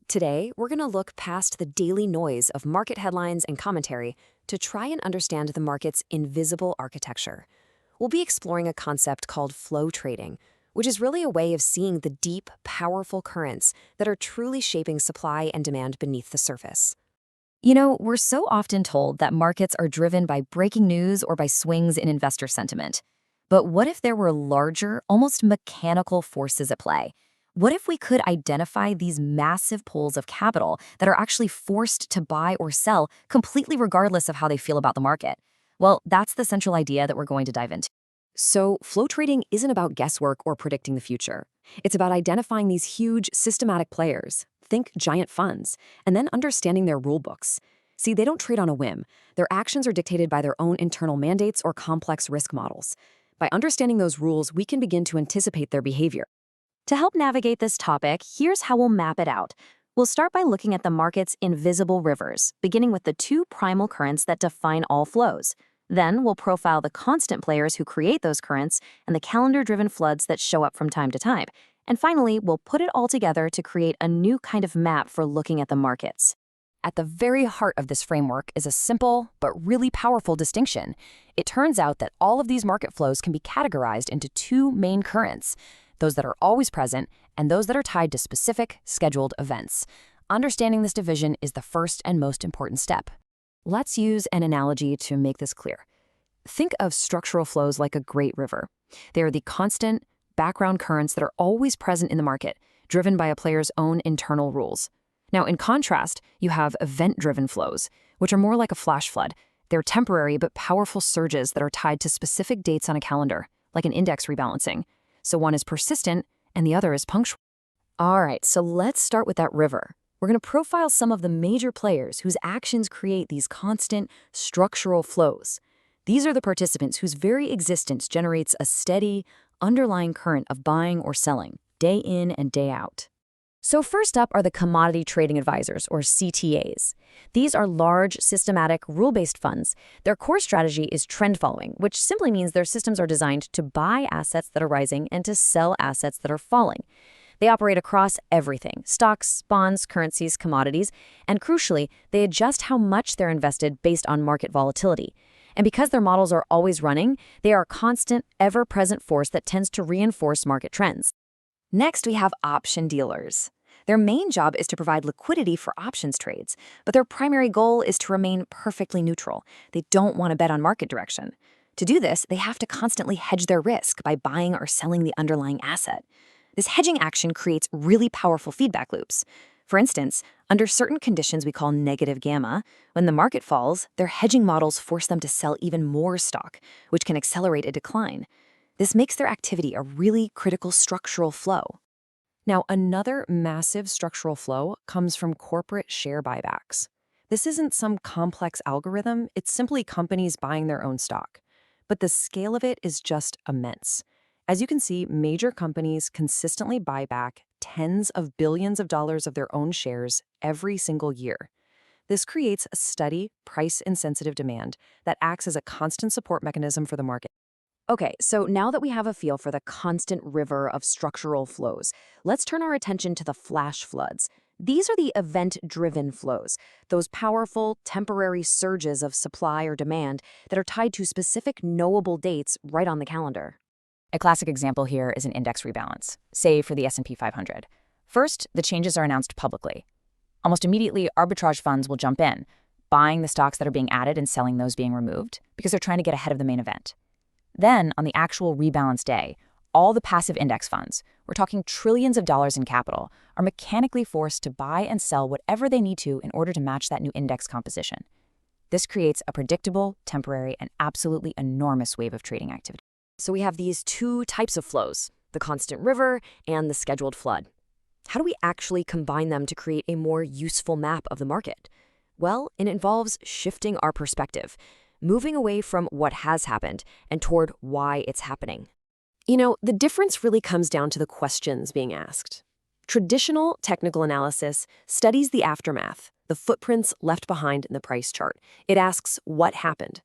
Today, we're going to look past the daily noise of market headlines and commentary to try and understand the market's invisible architecture. We'll be exploring a concept called flow trading, which is really a way of seeing the deep, powerful currents that are truly shaping supply and demand beneath the surface. We're so often told that markets are driven by breaking news or by swings in investor sentiment. But what if there were larger, almost mechanical forces at play? What if we could identify these massive pools of capital that are actually forced to buy or sell completely regardless of how they feel about the market? Well, that's the central idea that we're going to dive into. So, flow trading isn't about guesswork or predicting the future. It's about identifying these huge, systematic players, think giant funds, and then understanding their rule books. See, they don't trade on a whim. Their actions are dictated by their own internal mandates or complex risk models. By understanding those rules, we can begin to anticipate their behavior. To help navigate this topic, here's how we'll map it out. We'll start by looking at the market's invisible rivers, beginning with the two primal currents that define all flows. Then we'll profile the constant players who create those currents and the calendar-driven floods that show up from time to time. And finally, we'll put it all together to create a new kind of map for looking at the markets. At the very heart of this framework is a simple but really powerful distinction. It turns out that all of these market flows can be categorized into two main currents, those that are always present and those that are tied to specific, scheduled events. Understanding this division is the first and most important step. Let's use an analogy to make this clear. Think of structural flows like a great river. They are the constant, background currents that are always present in the market, driven by a player's own internal rules. Now, in contrast, you have event-driven flows, which are more like a flash flood. They're temporary but powerful surges that are tied to specific dates on a calendar, like an index rebalancing. So one is persistent and the other is punctual. All right, so let's start with that river. We're going to profile some of the major players whose actions create these constant, structural flows. These are the participants whose very existence generates a steady, underlying current of buying or selling, day in and day out. So first up are the commodity trading advisors, or CTAs. These are large, systematic, rule-based funds. Their core strategy is trend following, which simply means their systems are designed to buy assets that are rising and to sell assets that are falling. They operate across everything: stocks, bonds, currencies, commodities, and crucially, they adjust how much they're invested based on market volatility. And because their models are always running, they are a constant, ever-present force that tends to reinforce market trends. Next, we have option dealers. Their main job is to provide liquidity for options trades, but their primary goal is to remain perfectly neutral. They don't want to bet on market direction. To do this, they have to constantly hedge their risk by buying or selling the underlying asset. This hedging action creates really powerful feedback loops. For instance, under certain conditions we call negative gamma, when the market falls, their hedging models force them to sell even more stock, which can accelerate a decline. This makes their activity a really critical structural flow. Now, another massive structural flow comes from corporate share buybacks. This isn't some complex algorithm, it's simply companies buying their own stock. But the scale of it is just immense. As you can see, major companies consistently buy back tens of billions of dollars of their own shares every single year. This creates a steady, price-insensitive demand that acts as a constant support mechanism for the market. Okay, so now that we have a feel for the constant river of structural flows, let's turn our attention to the flash floods. These are the event-driven flows, those powerful, temporary surges of supply or demand that are tied to specific knowable dates right on the calendar. A classic example here is an index rebalance, say for the S&P 500. First, the changes are announced publicly. Almost immediately, arbitrage funds will jump in, buying the stocks that are being added and selling those being removed, because they're trying to get ahead of the main event. Then, on the actual rebalance day, all the passive index funds, we're talking trillions of dollars in capital, are mechanically forced to buy and sell whatever they need to in order to match that new index composition. This creates a predictable, temporary, and absolutely enormous wave of trading activity. So we have these two types of flows, the constant river and the scheduled flood. How do we actually combine them to create a more useful map of the market? Well, it involves shifting our perspective, moving away from what has happened and toward why it's happening. The difference really comes down to the questions being asked. Traditional technical analysis studies the aftermath, the footprints left behind in the price chart. It asks what happened.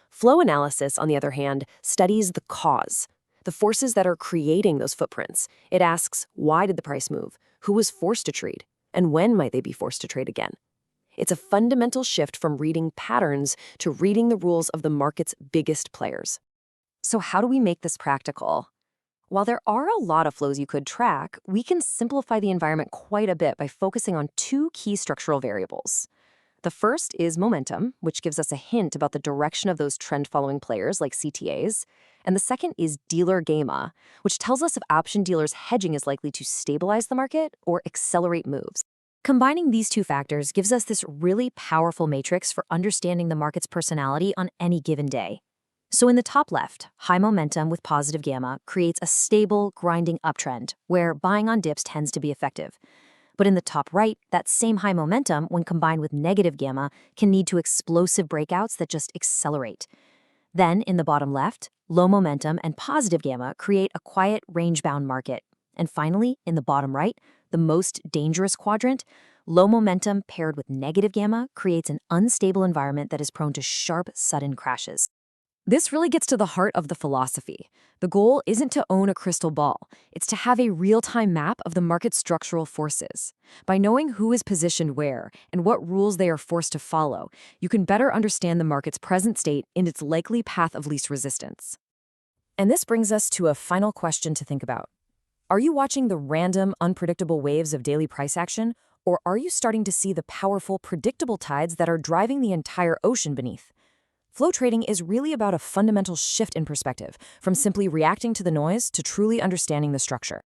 Flow analysis, on the other hand, studies the cause, the forces that are creating those footprints. It asks, why did the price move? Who was forced to trade? And when might they be forced to trade again? It's a fundamental shift from reading patterns to reading the rules of the market's biggest players. So how do we make this practical? While there are a lot of flows you could track, we can simplify the environment quite a bit by focusing on two key structural variables. The first is momentum, which gives us a hint about the direction of those trend-following players like CTAs. And the second is dealer gamma, which tells us if option dealers' hedging is likely to stabilize the market or accelerate moves. Combining these two factors gives us this really powerful matrix for understanding the market's personality on any given day. So in the top left, high momentum with positive gamma creates a stable, grinding uptrend, where buying on dips tends to be effective. But in the top right, that same high momentum, when combined with negative gamma, can lead to explosive breakouts that just accelerate. Then, in the bottom left, low momentum and positive gamma create a quiet, range-bound market. And finally, in the bottom right, the most dangerous quadrant, low momentum paired with negative gamma creates an unstable environment that is prone to sharp, sudden crashes. This really gets to the heart of the philosophy. The goal isn't to own a crystal ball. It's to have a real-time map of the market's structural forces. By knowing who is positioned where and what rules they are forced to follow, you can better understand the market's present state and its likely path of least resistance. And this brings us to a final question to think about. Are you watching the random, unpredictable waves of daily price action, or are you starting to see the powerful, predictable tides that are driving the entire ocean beneath? Flow trading is really about a fundamental shift in perspective, from simply reacting to the noise to truly understanding the structure.